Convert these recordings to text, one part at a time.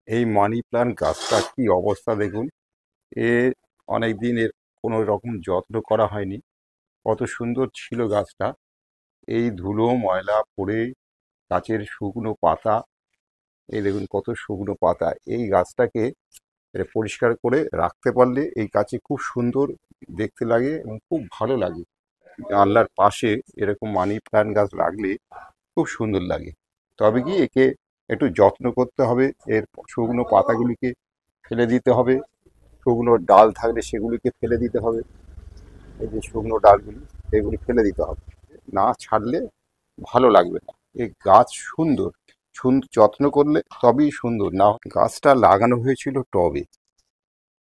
এই money plant গাছটা কি অবস্থা দেখুন। এ অনেক দিন এর কোনো রকম যত্ন করা হয়নি। কত সুন্দর ছিল গাছটা। এই ধুলো ময়লা পড়ে গাছের শুকনো পাতা, এই দেখুন কত শুকনো পাতা। এই গাছটাকে পরিষ্কার করে রাখতে পারলে এই গাছে খুব সুন্দর দেখতে লাগে এবং খুব ভালো লাগে। জানলার পাশে এরকম মানি প্লান্ট গাছ রাখলে খুব সুন্দর লাগে। তবে কি একে একটু যত্ন করতে হবে। এর শুকনো পাতাগুলিকে ফেলে দিতে হবে, শুকনো ডাল থাকলে সেগুলিকে ফেলে দিতে হবে। এই যে শুকনো ডালগুলি, এগুলি ফেলে দিতে হবে, না ছাড়লে ভালো লাগবে না। এই গাছ সুন্দর, যত্ন করলে তবেই সুন্দর। না, গাছটা লাগানো হয়েছিল টবে।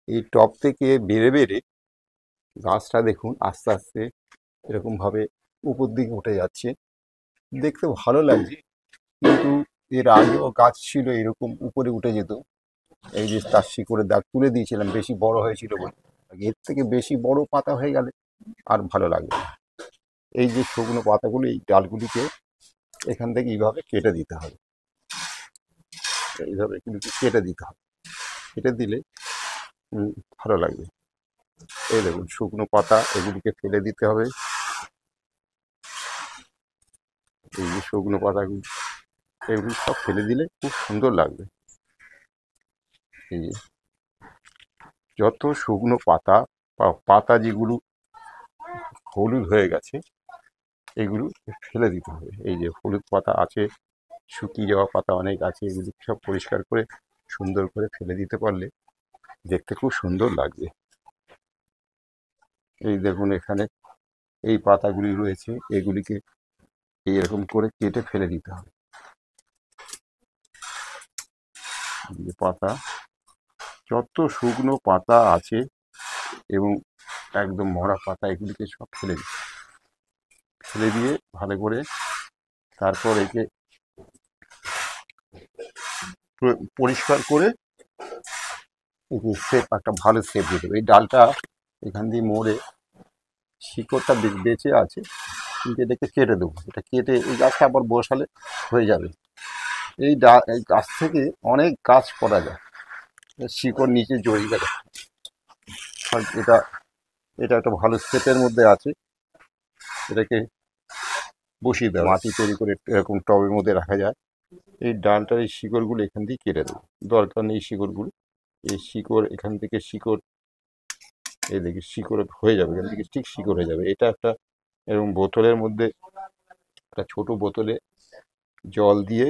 এই টব থেকে বেড়ে বেড়ে গাছটা দেখুন আস্তে আস্তে এরকমভাবে উপর দিকে উঠে যাচ্ছে, দেখতে ভালো লাগছে। কিন্তু এর আগেও গাছ ছিল এরকম উপরে উঠে যেত। এই যে তার শিকড়ে দাগ তুলে দিয়েছিলাম, বেশি বড় হয়েছিল বলে। এর থেকে বেশি বড় পাতা হয়ে গেলে আর ভালো লাগবে না। এই যে শুকনো পাতাগুলো, এই ডালগুলিকে এখান থেকে এইভাবে কেটে দিতে হবে। এইভাবে কিন্তু কেটে দিতে হবে, কেটে দিলে ভালো লাগবে। এই দেখুন শুকনো পাতা, এগুলিকে ফেলে দিতে হবে। এই যে শুকনো পাতাগুলি, এগুলি সব ফেলে দিলে খুব সুন্দর লাগবে। এই যে যত শুকনো পাতা বা পাতা যেগুলো হলুদ হয়ে গেছে, এগুলো ফেলে দিতে হবে। এই যে হলুদ পাতা আছে, শুকিয়ে যাওয়া পাতা অনেক আছে, এগুলি সব পরিষ্কার করে সুন্দর করে ফেলে দিতে পারলে দেখতে খুব সুন্দর লাগবে। এই দেখুন এখানে এই পাতাগুলি রয়েছে, এগুলিকে এইরকম করে কেটে ফেলে দিতে হবে। এই যে পাতা, যত শুকনো পাতা আছে এবং একদম মরা পাতা, এগুলিকে সব ফেলে দিতে হবে। ফেলে দিয়ে ভালো করে তারপর একে পরিষ্কার করে শেপ, একটা ভালো শেপ দিতে হবে। এই ডালটা এখান দিয়ে মরে শিকড়টা বেঁচে আছে, কিন্তু এটাকে কেটে দেবো। এটা কেটে এই গাছটা আবার বসালে হয়ে যাবে। এই গাছ থেকে অনেক গাছ করা যায়। শিকড় নিচে জড়িয়ে গেলে এটা এটা একটা ভালো শেপের মধ্যে আছে। এটাকে বসিয়ে দেওয়া, মাটি তৈরি করে এরকম টবের মধ্যে রাখা যায়। এই ডালটার এই শিকড়গুলো এখান দিয়ে কেটে দেবো, দরকার নেই শিকড়গুলো। এই শিকড় এখান থেকে শিকড়, এই দেখি শিকড় হয়ে যাবে, এখান থেকে ঠিক শিকড় হয়ে যাবে। এটা একটা এরকম বোতলের মধ্যে, একটা ছোট বোতলে জল দিয়ে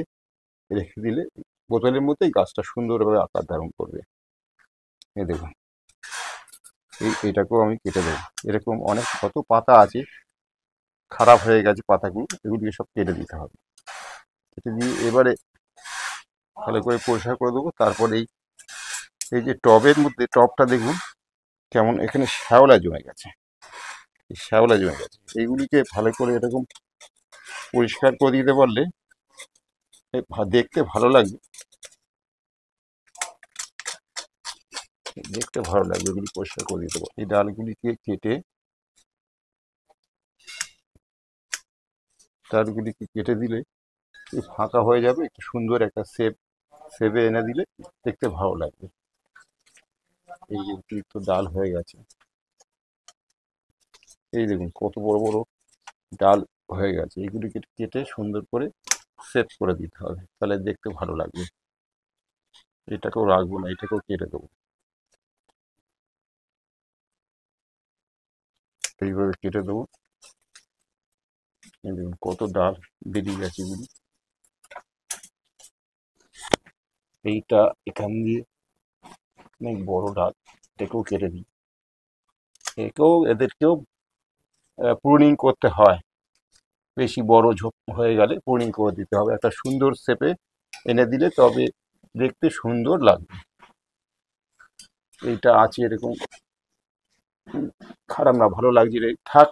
রেখে দিলে বোতলের মধ্যেই গাছটা সুন্দরভাবে আকার ধারণ করবে। এই দেখুন, এটাকেও আমি কেটে দেবো। এরকম অনেক কত পাতা আছে খারাপ হয়ে গেছে পাতাগুলো, এগুলিকে সব কেটে দিতে হবে। কেটে দিয়ে এবারে ভালো করে পরিষ্কার করে দেবো। তারপর এই যে টবের মধ্যে, টবটা দেখুন কেমন এখানে শ্যাওলা জমে গেছে। এই শ্যাওলা জমে গেছে, এইগুলিকে ভালো করে এরকম পরিষ্কার করে দিতে পারলে দেখতে ভালো লাগবে। দেখতে ভালো লাগবে, এগুলি পরিষ্কার করে দিতে পারো। এই ডালগুলিকে কেটে, ডালগুলিকে কেটে দিলে ফাঁকা হয়ে যাবে, একটু সুন্দর একটা শেপে এনে দিলে দেখতে ভালো লাগবে। এই যে অতিরিক্ত ডাল হয়ে গেছে, এই দেখুন কত বড় বড় ডাল হয়ে গেছে, এইগুলিকে কেটে সুন্দর করে শেপ করে দিতে হবে, তাহলে দেখতে ভালো লাগবে। এটাকেও রাখবো না, এটাকেও কেটে দেবো। এইভাবে কেটে দেবো। এই দেখুন কত ডাল বেরিয়ে গেছে এগুলি। এইটা এখান দিয়ে অনেক বড় ডাল, এটাকেও কেটে দিই। এদেরকেও প্রুনিং করতে হয়। বেশি বড় ঝোপ হয়ে গেলে প্রুনিং করে দিতে হবে, একটা সুন্দর শেপে এনে দিলে তবে দেখতে সুন্দর লাগবে। এইটা আছে এরকম, খারাপ না, ভালো লাগছে রে, থাক।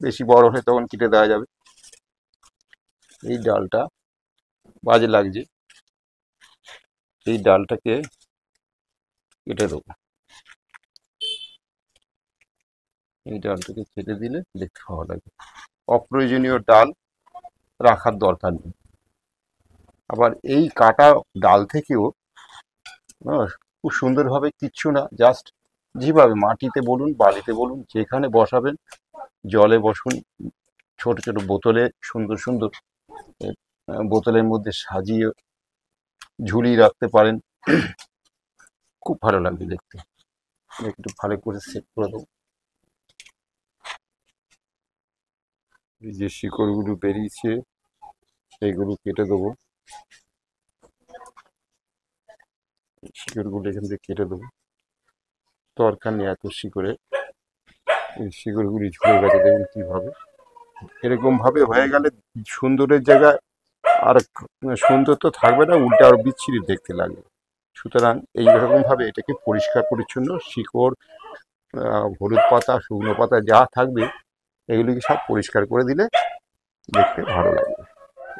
বেশি বড় হলে তখন কেটে দেওয়া যাবে। এই ডালটা বাজে লাগছে, এই ডালটাকে কেটে দেবো। এই ডালটাকে কেটে দিলে দেখতে ভালো লাগে। অপ্রয়োজনীয় ডাল রাখার দরকার নেই। আবার এই কাটা ডাল থেকেও হ্যাঁ, খুব সুন্দরভাবে, কিচ্ছু না, জাস্ট যেভাবে মাটিতে বলুন বালিতে বলুন যেখানে বসাবেন, জলে বসুন, ছোট ছোট বোতলে সুন্দর সুন্দর বোতলের মধ্যে সাজিয়ে ঝুলিয়ে রাখতে পারেন। খুব ভালো লাগবে দেখতে। একটু ভালো করে সেট করে দেবো। এই যে শিকড়গুলো বেরিয়েছে সেইগুলো কেটে দেবো, শিকড়গুলো এখান থেকে কেটে দেবো। দরকার নেই এত শিকড়ে, এই শিকড়গুলি ঝুলে গেছে দেখুন কিভাবে। এরকম ভাবে হয়ে গেলে সুন্দরের জায়গায় আর সুন্দর তো থাকবে না, উল্টে আরো বিচ্ছিরি দেখতে লাগবে। সুতরাং এইরকম ভাবে এটাকে পরিষ্কার পরিচ্ছন্ন, শিকড়, হলুদ পাতা, শুকনো পাতা যা থাকবে এগুলিকে সব পরিষ্কার করে দিলে দেখতে ভালো লাগবে।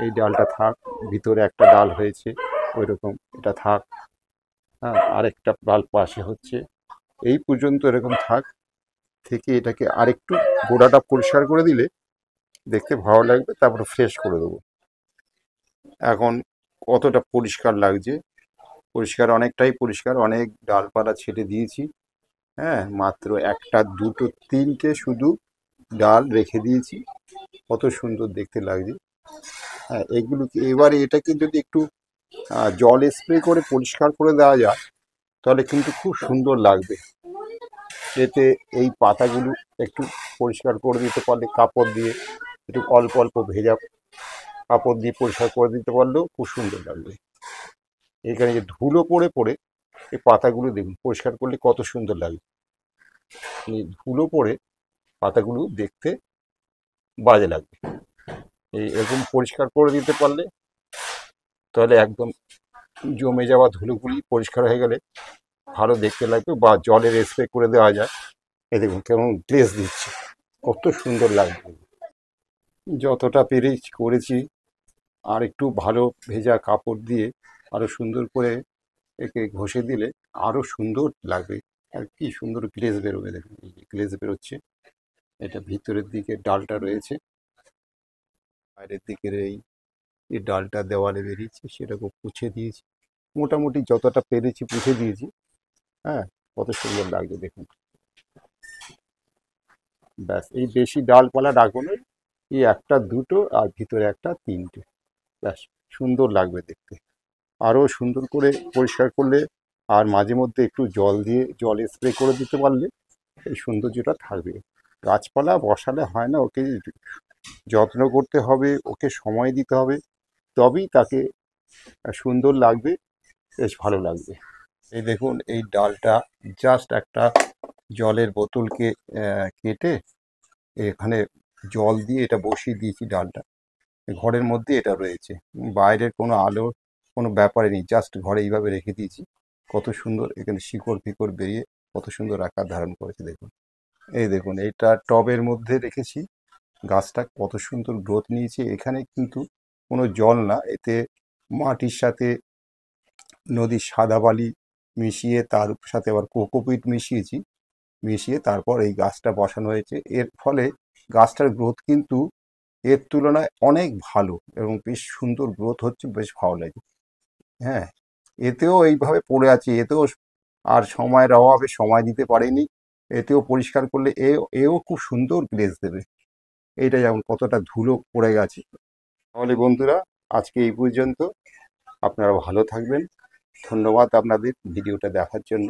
এই ডালটা থাক, ভিতরে একটা ডাল হয়েছে ওই রকম, এটা থাক। হ্যাঁ, আরেকটা ডাল পাশে হচ্ছে, এই পর্যন্ত এরকম থাক। থেকে এটাকে আরেকটু গোড়াটা পরিষ্কার করে দিলে দেখতে ভালো লাগবে, তারপরে ফ্রেশ করে দেবো। এখন কতটা পরিষ্কার লাগছে, পরিষ্কার, অনেকটাই পরিষ্কার, অনেক ডালপালা ছেটে দিয়েছি। হ্যাঁ, মাত্র একটা দুটো তিনটে শুধু ডাল রেখে দিয়েছি, কত সুন্দর দেখতে লাগছে। হ্যাঁ, এগুলোকে এবারে এটাকে যদি একটু জল স্প্রে করে পরিষ্কার করে দেওয়া যায় তাহলে কিন্তু খুব সুন্দর লাগবে। এতে এই পাতাগুলো একটু পরিষ্কার করে দিতে পারলে কাপড় দিয়ে, একটু অল্প অল্প ভেজা কাপড় দিয়ে পরিষ্কার করে দিতে পারলেও খুব সুন্দর লাগবে। এখানে যে ধুলো পড়ে পড়ে এই পাতাগুলো দেখুন পরিষ্কার করলে কত সুন্দর লাগে। এই ধুলো পড়ে পাতাগুলো দেখতে বাজে লাগবে। এই এরকম পরিষ্কার করে দিতে পারলে তাহলে একদম জমে যাওয়া ধুলোগুলি পরিষ্কার হয়ে গেলে ভালো দেখতে লাগবে। বা জলের স্প্রে করে দেওয়া যায়, এই দেখুন কেমন গ্লেজ দিচ্ছে, কত সুন্দর লাগবে। যতটা পেরেছি করেছি, আর একটু ভালো ভেজা কাপড় দিয়ে আরো সুন্দর করে একে ঘষে দিলে আরো সুন্দর লাগবে। আর কি সুন্দর গ্লেজ বেরোবে দেখুন, এই যে গ্লেজ বেরোচ্ছে। এটা ভিতরের দিকে ডালটা রয়েছে, বাইরের দিকের এই ডালটা দেওয়ালে বেরিয়েছে, সেটাকে পুছে দিয়েছি, মোটামুটি যতটা পেরেছি পুছে দিয়েছি। হ্যাঁ, কত সুন্দর লাগবে দেখুন। ব্যাস, এই বেশি ডালপালা রাখবো না, এই একটা দুটো আর ভিতরে একটা তিনটে, ব্যাস, সুন্দর লাগবে দেখতে। আরও সুন্দর করে পরিষ্কার করলে আর মাঝে মধ্যে একটু জল দিয়ে জল স্প্রে করে দিতে পারলে এই সৌন্দর্যটা থাকবে। গাছপালা বসালে হয় না, ওকে যত্ন করতে হবে, ওকে সময় দিতে হবে, তবেই তাকে সুন্দর লাগবে, বেশ ভালো লাগবে। এই দেখুন এই ডালটা জাস্ট একটা জলের বোতলকে কেটে এখানে জল দিয়ে এটা বসিয়ে দিয়েছি ডালটা। ঘরের মধ্যে এটা রয়েছে, বাইরের কোনো আলো কোনো ব্যাপারে নেই, জাস্ট ঘরে এইভাবে রেখে দিয়েছি। কত সুন্দর এখানে শিকড় ফিকড় বেরিয়ে কত সুন্দর আকার ধারণ করেছে দেখুন। এই দেখুন এটা টবের মধ্যে রেখেছি, গাছটা কত সুন্দর গ্রোথ নিয়েছে। এখানে কিন্তু কোনো জল না, এতে মাটির সাথে নদীর সাদা বালি মিশিয়ে তার সাথে আবার কোকোপিট মিশিয়েছি, মিশিয়ে তারপর এই গাছটা বসানো হয়েছে। এর ফলে গাছটার গ্রোথ কিন্তু এর তুলনায় অনেক ভালো এবং বেশ সুন্দর গ্রোথ হচ্ছে, বেশ ভালো লাগে। হ্যাঁ, এতেও এইভাবে পড়ে আছে, এতেও আর সময়ের অভাবে সময় দিতে পারেনি। এতেও পরিষ্কার করলে এও খুব সুন্দর গ্লেজ দেবে। এইটা যেমন কতটা ধুলো পড়ে গেছে। তাহলে বন্ধুরা, আজকে এই পর্যন্ত। আপনারা ভালো থাকবেন। ধন্যবাদ আপনাদের ভিডিওটা দেখার জন্য।